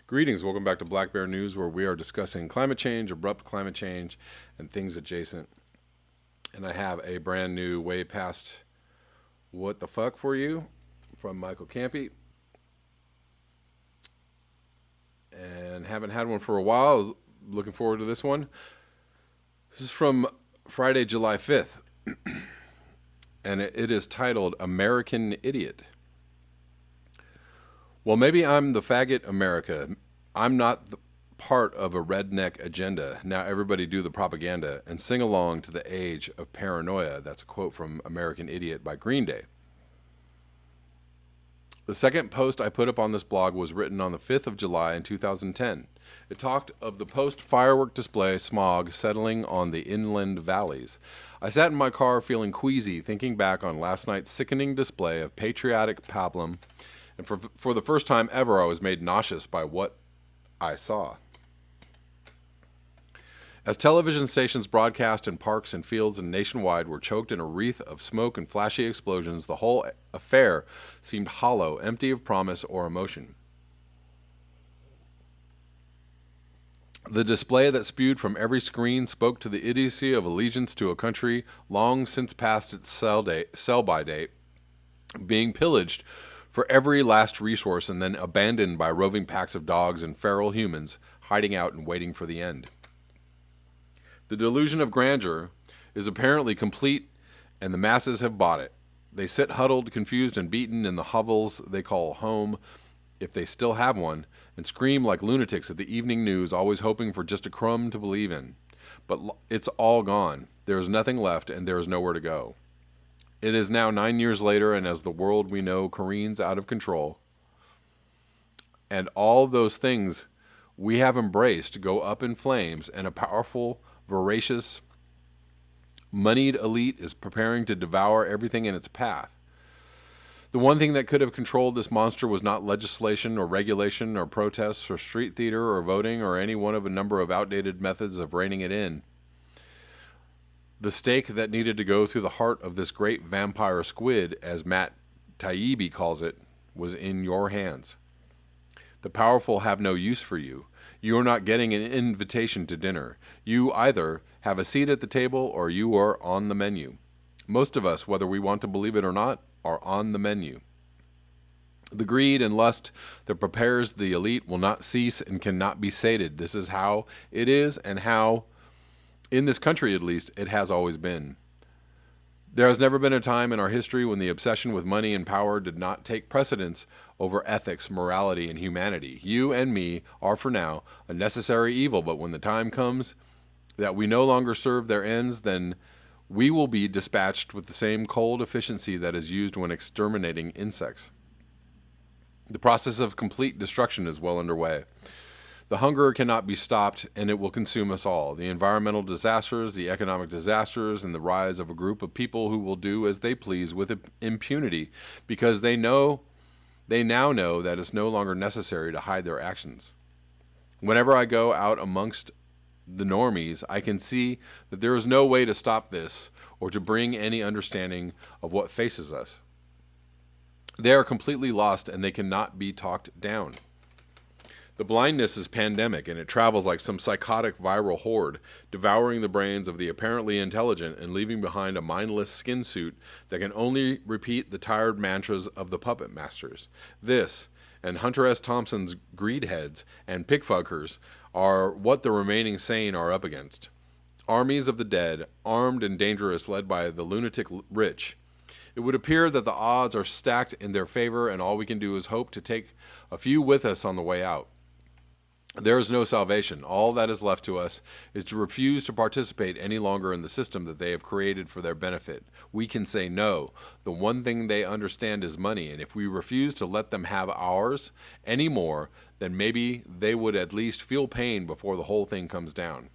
Greetings, welcome back to Black Bear News, where we are discussing climate change, abrupt climate change, and things adjacent. And I have a brand new Way Past What the Fuck for you from Michael Campy. And haven't had one for a while. Looking forward to this one. This is from Friday, July 5th. And it is titled American Idiot. Well, maybe I'm the faggot America. I'm not part of a redneck agenda. Now everybody do the propaganda and sing along to the age of paranoia. That's a quote from American Idiot by Green Day. The second post I put up on this blog was written on the 5th of July in 2010. It talked of the post-firework display smog settling on the inland valleys. I sat in my car feeling queasy, thinking back on last night's sickening display of patriotic pablum. And for the first time ever, I was made nauseous by what I saw. As television stations broadcast in parks and fields and nationwide were choked in a wreath of smoke and flashy explosions, the whole affair seemed hollow, empty of promise or emotion. The display that spewed from every screen spoke to the idiocy of allegiance to a country long since past its sell-by date, being pillaged for every last resource and then abandoned by roving packs of dogs and feral humans hiding out and waiting for the end. The delusion of grandeur is apparently complete, and the masses have bought it. They sit huddled, confused, and beaten in the hovels they call home, if they still have one, and scream like lunatics at the evening news, always hoping for just a crumb to believe in. But it's all gone. There is nothing left, and there is nowhere to go. It is now 9 years later, and as the world we know careens out of control, and all those things we have embraced go up in flames, and a powerful, voracious, moneyed elite is preparing to devour everything in its path. The one thing that could have controlled this monster was not legislation or regulation or protests or street theater or voting or any one of a number of outdated methods of reining it in. The stake that needed to go through the heart of this great vampire squid, as Matt Taibbi calls it, was in your hands. The powerful have no use for you. You are not getting an invitation to dinner. You either have a seat at the table or you are on the menu. Most of us, whether we want to believe it or not, are on the menu. The greed and lust that prepares the elite will not cease and cannot be sated. This is how it is, and how, in this country at least, it has always been. There has never been a time in our history when the obsession with money and power did not take precedence over ethics, morality, and humanity. You and me are, for now, a necessary evil, but when the time comes that we no longer serve their ends, then we will be dispatched with the same cold efficiency that is used when exterminating insects. The process of complete destruction is well underway. The hunger cannot be stopped, and it will consume us all. The environmental disasters, the economic disasters, and the rise of a group of people who will do as they please with impunity because they now know that it's no longer necessary to hide their actions. Whenever I go out amongst the normies, I can see that there is no way to stop this or to bring any understanding of what faces us. They are completely lost, and they cannot be talked down. The blindness is pandemic, and it travels like some psychotic viral horde, devouring the brains of the apparently intelligent and leaving behind a mindless skin suit that can only repeat the tired mantras of the puppet masters. This, and Hunter S. Thompson's greedheads and pigfuckers, are what the remaining sane are up against. Armies of the dead, armed and dangerous, led by the lunatic rich. It would appear that the odds are stacked in their favor, and all we can do is hope to take a few with us on the way out. There is no salvation. All that is left to us is to refuse to participate any longer in the system that they have created for their benefit. We can say no. The one thing they understand is money, and if we refuse to let them have ours anymore, then maybe they would at least feel pain before the whole thing comes down.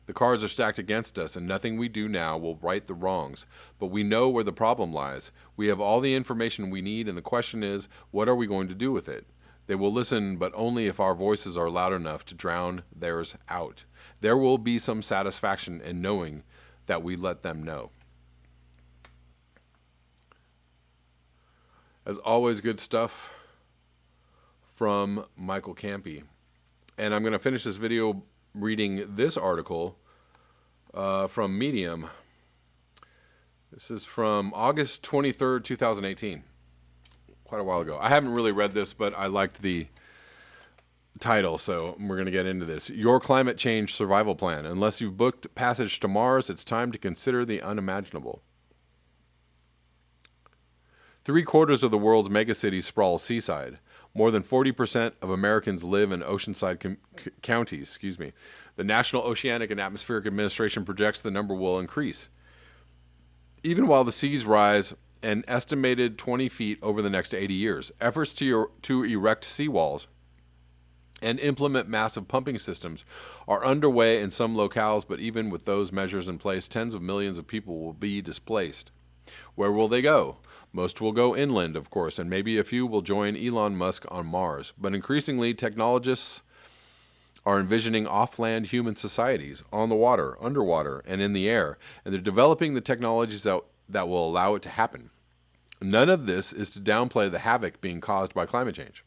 The cards are stacked against us, and nothing we do now will right the wrongs. But we know where the problem lies. We have all the information we need, and the question is, what are we going to do with it? They will listen, but only if our voices are loud enough to drown theirs out. There will be some satisfaction in knowing that we let them know. As always, good stuff from Michael Campy. And I'm going to finish this video reading this article from Medium. This is from August 23rd, 2018. Quite a while ago. I haven't really read this, but I liked the title, so we're going to get into this. Your climate change survival plan. Unless you've booked passage to Mars, it's time to consider the unimaginable. 3/4 of the world's megacities sprawl seaside. More than 40% of Americans live in oceanside counties. The National Oceanic and Atmospheric Administration projects the number will increase. Even while the seas rise an estimated 20 feet over the next 80 years, efforts to erect seawalls and implement massive pumping systems are underway in some locales, but even with those measures in place, tens of millions of people will be displaced. Where will they go? Most will go inland, of course, and maybe a few will join Elon Musk on Mars. But increasingly, technologists are envisioning off-land human societies, on the water, underwater, and in the air, and they're developing the technologies that will allow it to happen. None of this is to downplay the havoc being caused by climate change,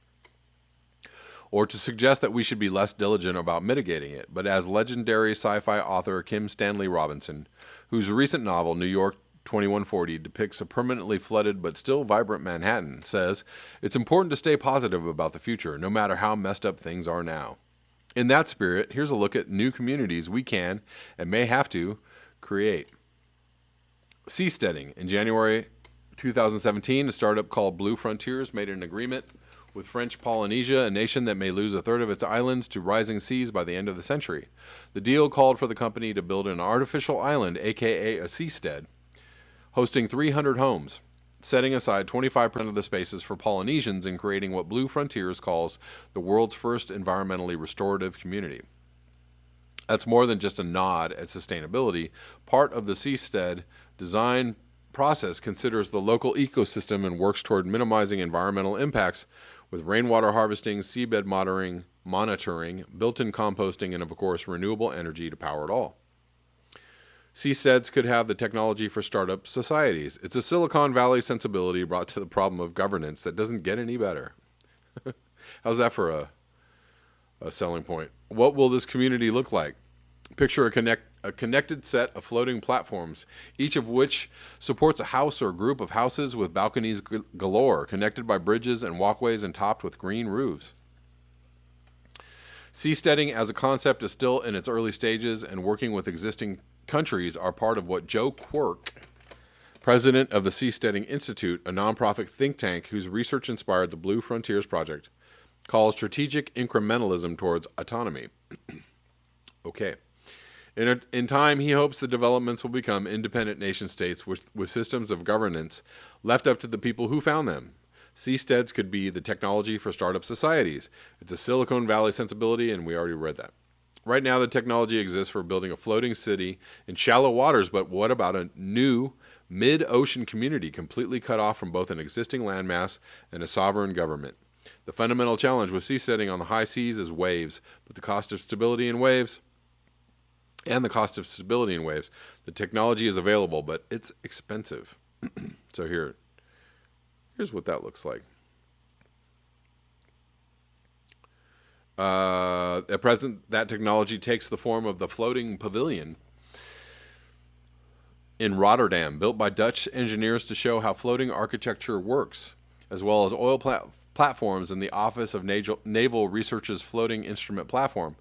or to suggest that we should be less diligent about mitigating it, but as legendary sci-fi author Kim Stanley Robinson, whose recent novel, New York 2140, depicts a permanently flooded but still vibrant Manhattan, says, it's important to stay positive about the future, no matter how messed up things are now. In that spirit, here's a look at new communities we can, and may have to, create. Seasteading. In January 2017, a startup called Blue Frontiers made an agreement with French Polynesia, a nation that may lose a third of its islands to rising seas by the end of the century. The deal called for the company to build an artificial island, aka a seastead, hosting 300 homes, setting aside 25% of the spaces for Polynesians and creating what Blue Frontiers calls the world's first environmentally restorative community. That's more than just a nod at sustainability. Part of the seastead design process considers the local ecosystem and works toward minimizing environmental impacts with rainwater harvesting, seabed monitoring, built-in composting, and of course renewable energy to power it all. Seasteads could have the technology for startup societies. It's a Silicon Valley sensibility brought to the problem of governance that doesn't get any better. How's that for a selling point? What will this community look like? Picture a connected set of floating platforms, each of which supports a house or a group of houses with balconies galore, connected by bridges and walkways and topped with green roofs. Seasteading as a concept is still in its early stages, and working with existing countries are part of what Joe Quirk, president of the Seasteading Institute, a nonprofit think tank whose research inspired the Blue Frontiers Project, calls strategic incrementalism towards autonomy. Okay. In time, he hopes the developments will become independent nation-states with systems of governance left up to the people who found them. Seasteads could be the technology for startup societies. It's a Silicon Valley sensibility, and we already read that. Right now, the technology exists for building a floating city in shallow waters, but what about a new mid-ocean community completely cut off from both an existing landmass and a sovereign government? The fundamental challenge with seasteading on the high seas is waves, but the cost of stability in waves, the technology is available, but it's expensive. So here's what that looks like. At present, that technology takes the form of the floating pavilion in Rotterdam, built by Dutch engineers to show how floating architecture works, as well as oil platforms in the Office of Naval Research's Floating Instrument Platform.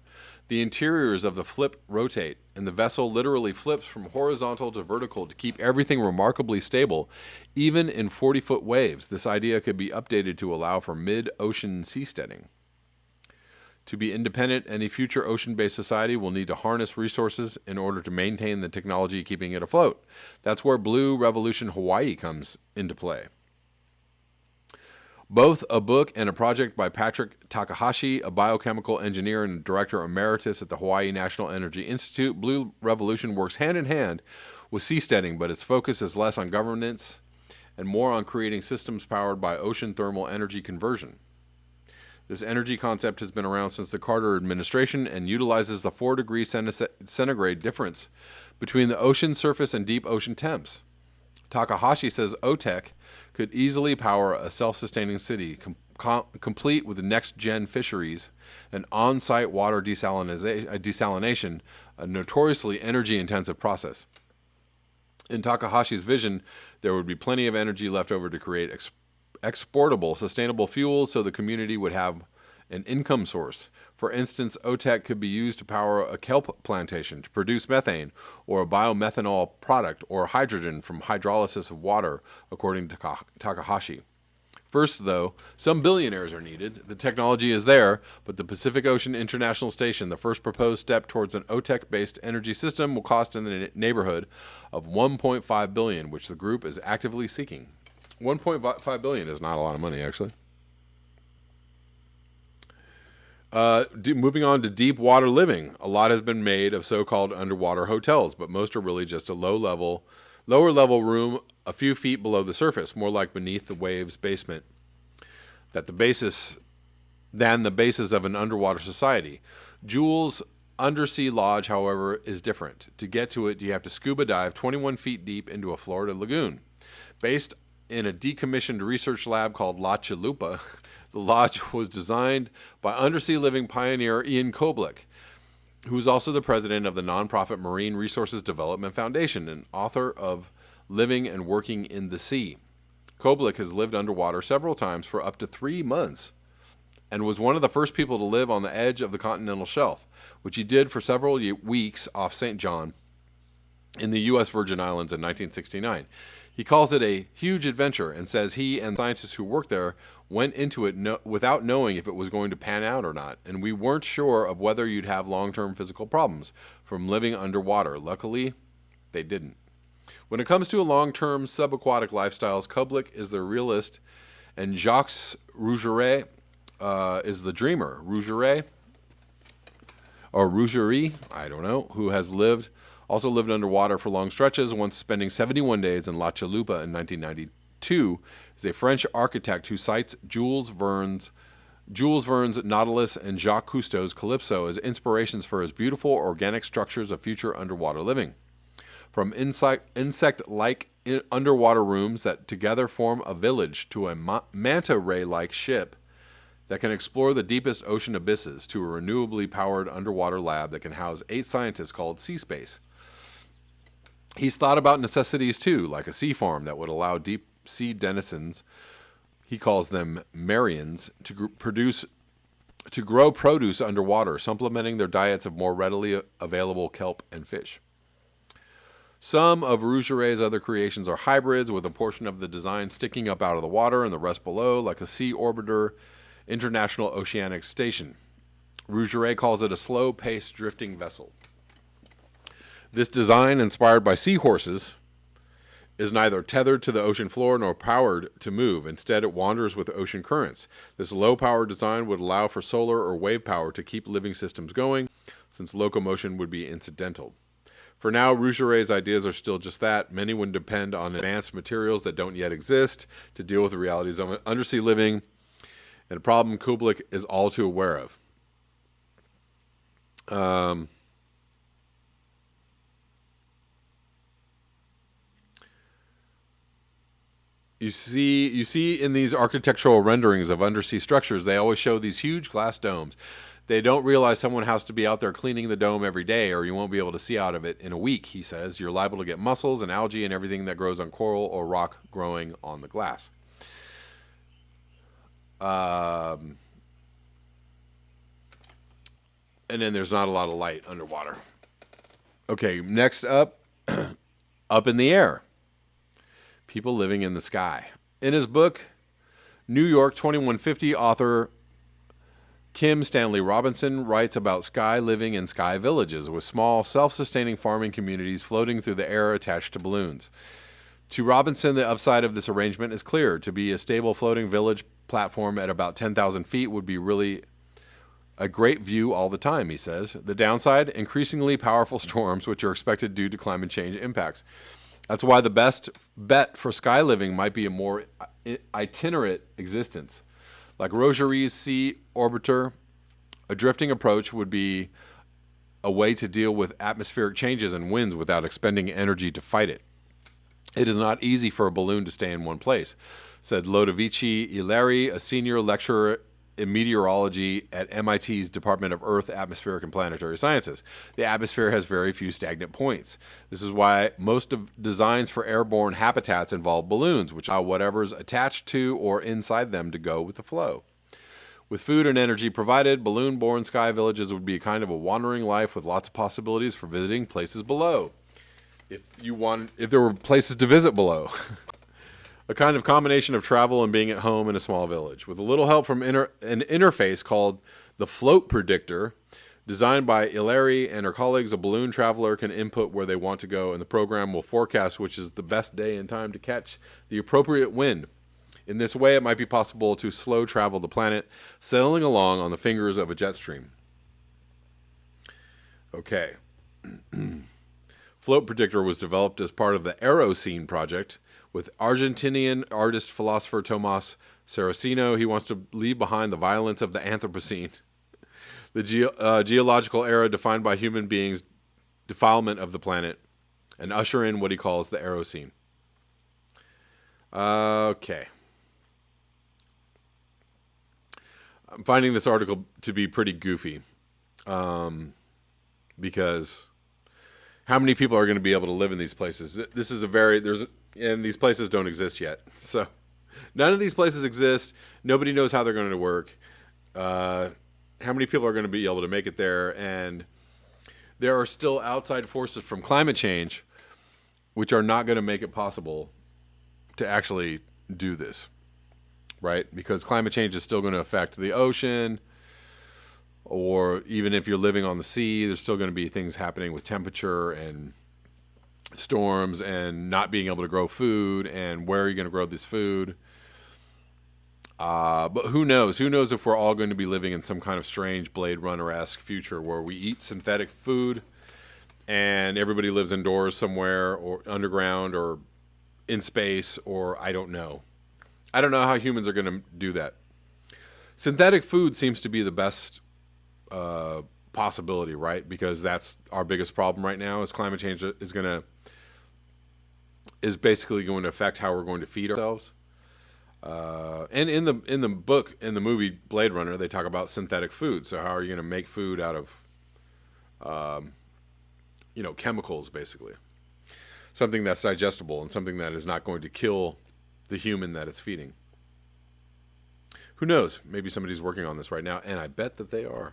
The interiors of the flip rotate, and the vessel literally flips from horizontal to vertical to keep everything remarkably stable, even in 40-foot waves. This idea could be updated to allow for mid-ocean seasteading. To be independent, any future ocean-based society will need to harness resources in order to maintain the technology keeping it afloat. That's where Blue Revolution Hawaii comes into play. Both a book and a project by Patrick Takahashi, a biochemical engineer and director emeritus at the Hawaii National Energy Institute. Blue Revolution works hand in hand with seasteading, but its focus is less on governance and more on creating systems powered by ocean thermal energy conversion. This energy concept has been around since the Carter administration and utilizes the 4-degree centigrade difference between the ocean surface and deep ocean temps. Takahashi says OTEC could easily power a self-sustaining city complete with next-gen fisheries and on-site water desalination, a notoriously energy-intensive process. In Takahashi's vision, there would be plenty of energy left over to create exportable, sustainable fuels so the community would have an income source. For instance, OTEC could be used to power a kelp plantation to produce methane, or a biomethanol product, or hydrogen from hydrolysis of water, according to Takahashi. First, though, some billionaires are needed. The technology is there, but the Pacific Ocean International Station, the first proposed step towards an OTEC-based energy system, will cost in the neighborhood of $1.5 billion, which the group is actively seeking. $1.5 billion is not a lot of money, actually. Moving on to deep water living. A lot has been made of so-called underwater hotels, but most are really just a lower level room a few feet below the surface, more like beneath the waves basement than the basis of an underwater society. Jules' undersea lodge, however, is different. To get to it, you have to scuba dive 21 feet deep into a Florida lagoon. Based in a decommissioned research lab called La Chalupa, the lodge was designed by undersea living pioneer Ian Koblik, who is also the president of the nonprofit Marine Resources Development Foundation and author of Living and Working in the Sea. Koblik has lived underwater several times for up to 3 months and was one of the first people to live on the edge of the continental shelf, which he did for several weeks off St. John in the U.S. Virgin Islands in 1969. He calls it a huge adventure and says he and scientists who worked there went into it without knowing if it was going to pan out or not, and we weren't sure of whether you'd have long-term physical problems from living underwater. Luckily, they didn't. When it comes to long-term subaquatic lifestyles, Koblik is the realist, and Jacques Rougerie is the dreamer. Rougerie, or Rougerie, I don't know, who has also lived underwater for long stretches, once spending 71 days in La Chalupa in 1992, is a French architect who cites Jules Verne's Nautilus and Jacques Cousteau's Calypso as inspirations for his beautiful organic structures of future underwater living. From insect-like underwater rooms that together form a village, to a manta ray-like ship that can explore the deepest ocean abysses, to a renewably powered underwater lab that can house 8 scientists called Sea Space. He's thought about necessities too, like a sea farm that would allow deep sea denizens, he calls them Marians, to grow produce underwater, supplementing their diets of more readily available kelp and fish. Some of Rougerie's other creations are hybrids, with a portion of the design sticking up out of the water and the rest below, like a Sea Orbiter International Oceanic Station. Rougerie calls it a slow-paced drifting vessel. This design, inspired by seahorses, is neither tethered to the ocean floor nor powered to move. Instead, it wanders with ocean currents. This low-power design would allow for solar or wave power to keep living systems going, since locomotion would be incidental. For now, Rougerie's ideas are still just that. Many would depend on advanced materials that don't yet exist to deal with the realities of undersea living, and a problem Koblik is all too aware of. You see in these architectural renderings of undersea structures, they always show these huge glass domes. They don't realize someone has to be out there cleaning the dome every day, or you won't be able to see out of it in a week, he says. You're liable to get mussels and algae and everything that grows on coral or rock growing on the glass. And then there's not a lot of light underwater. Okay, next up, up in the air. People living in the sky. In his book, New York 2150, author Kim Stanley Robinson writes about sky living in sky villages with small, self-sustaining farming communities floating through the air attached to balloons. To Robinson, the upside of this arrangement is clear. To be a stable floating village platform at about 10,000 feet would be really a great view all the time, he says. The downside, increasingly powerful storms, which are expected due to climate change impacts. That's why the best bet for sky living might be a more itinerant existence. Like Rougerie's Sea Orbiter, a drifting approach would be a way to deal with atmospheric changes and winds without expending energy to fight it. It is not easy for a balloon to stay in one place, said Lodovici Ileri, a senior lecturer in meteorology at MIT's Department of Earth, Atmospheric and Planetary Sciences. The atmosphere has very few stagnant points. This is why most of designs for airborne habitats involve balloons, which allow whatever's attached to or inside them to go with the flow. With food and energy provided, balloon-borne sky villages would be a kind of a wandering life with lots of possibilities for visiting places below. If there were places to visit below. A kind of combination of travel and being at home in a small village. With a little help from an interface called the Float Predictor, designed by Ileri and her colleagues, a balloon traveler can input where they want to go, and the program will forecast which is the best day and time to catch the appropriate wind. In this way, it might be possible to slow travel the planet, sailing along on the fingers of a jet stream. Okay. Float Predictor was developed as part of the Aeroscene project with Argentinian artist philosopher Tomas Saraceno. He wants to leave behind the violence of the Anthropocene, the geological era defined by human beings' defilement of the planet, and usher in what he calls the Aeroscene. Okay. I'm finding this article to be pretty goofy because how many people are going to be able to live in these places? This is and these places don't exist yet. So none of these places exist. Nobody knows how they're going to work. How many people are going to be able to make it there? And there are still outside forces from climate change which are not going to make it possible to actually do this, right? Because climate change is still going to affect the ocean, or even if you're living on the sea, there's still going to be things happening with temperature and storms and not being able to grow food, and where are you going to grow this food? But who knows? Who knows if we're all going to be living in some kind of strange Blade Runner-esque future where we eat synthetic food and everybody lives indoors somewhere or underground or in space, or I don't know. I don't know how humans are going to do that. Synthetic food seems to be the best possibility, right? Because that's our biggest problem right now is climate change is basically going to affect how we're going to feed ourselves. And in the book, in the movie Blade Runner, they talk about synthetic food. So how are you going to make food out of, chemicals, basically? Something that's digestible and something that is not going to kill the human that it's feeding. Who knows? Maybe somebody's working on this right now, and I bet that they are.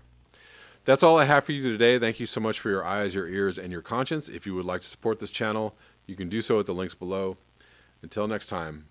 That's all I have for you today. Thank you so much for your eyes, your ears, and your conscience. If you would like to support this channel, you can do so at the links below. Until next time.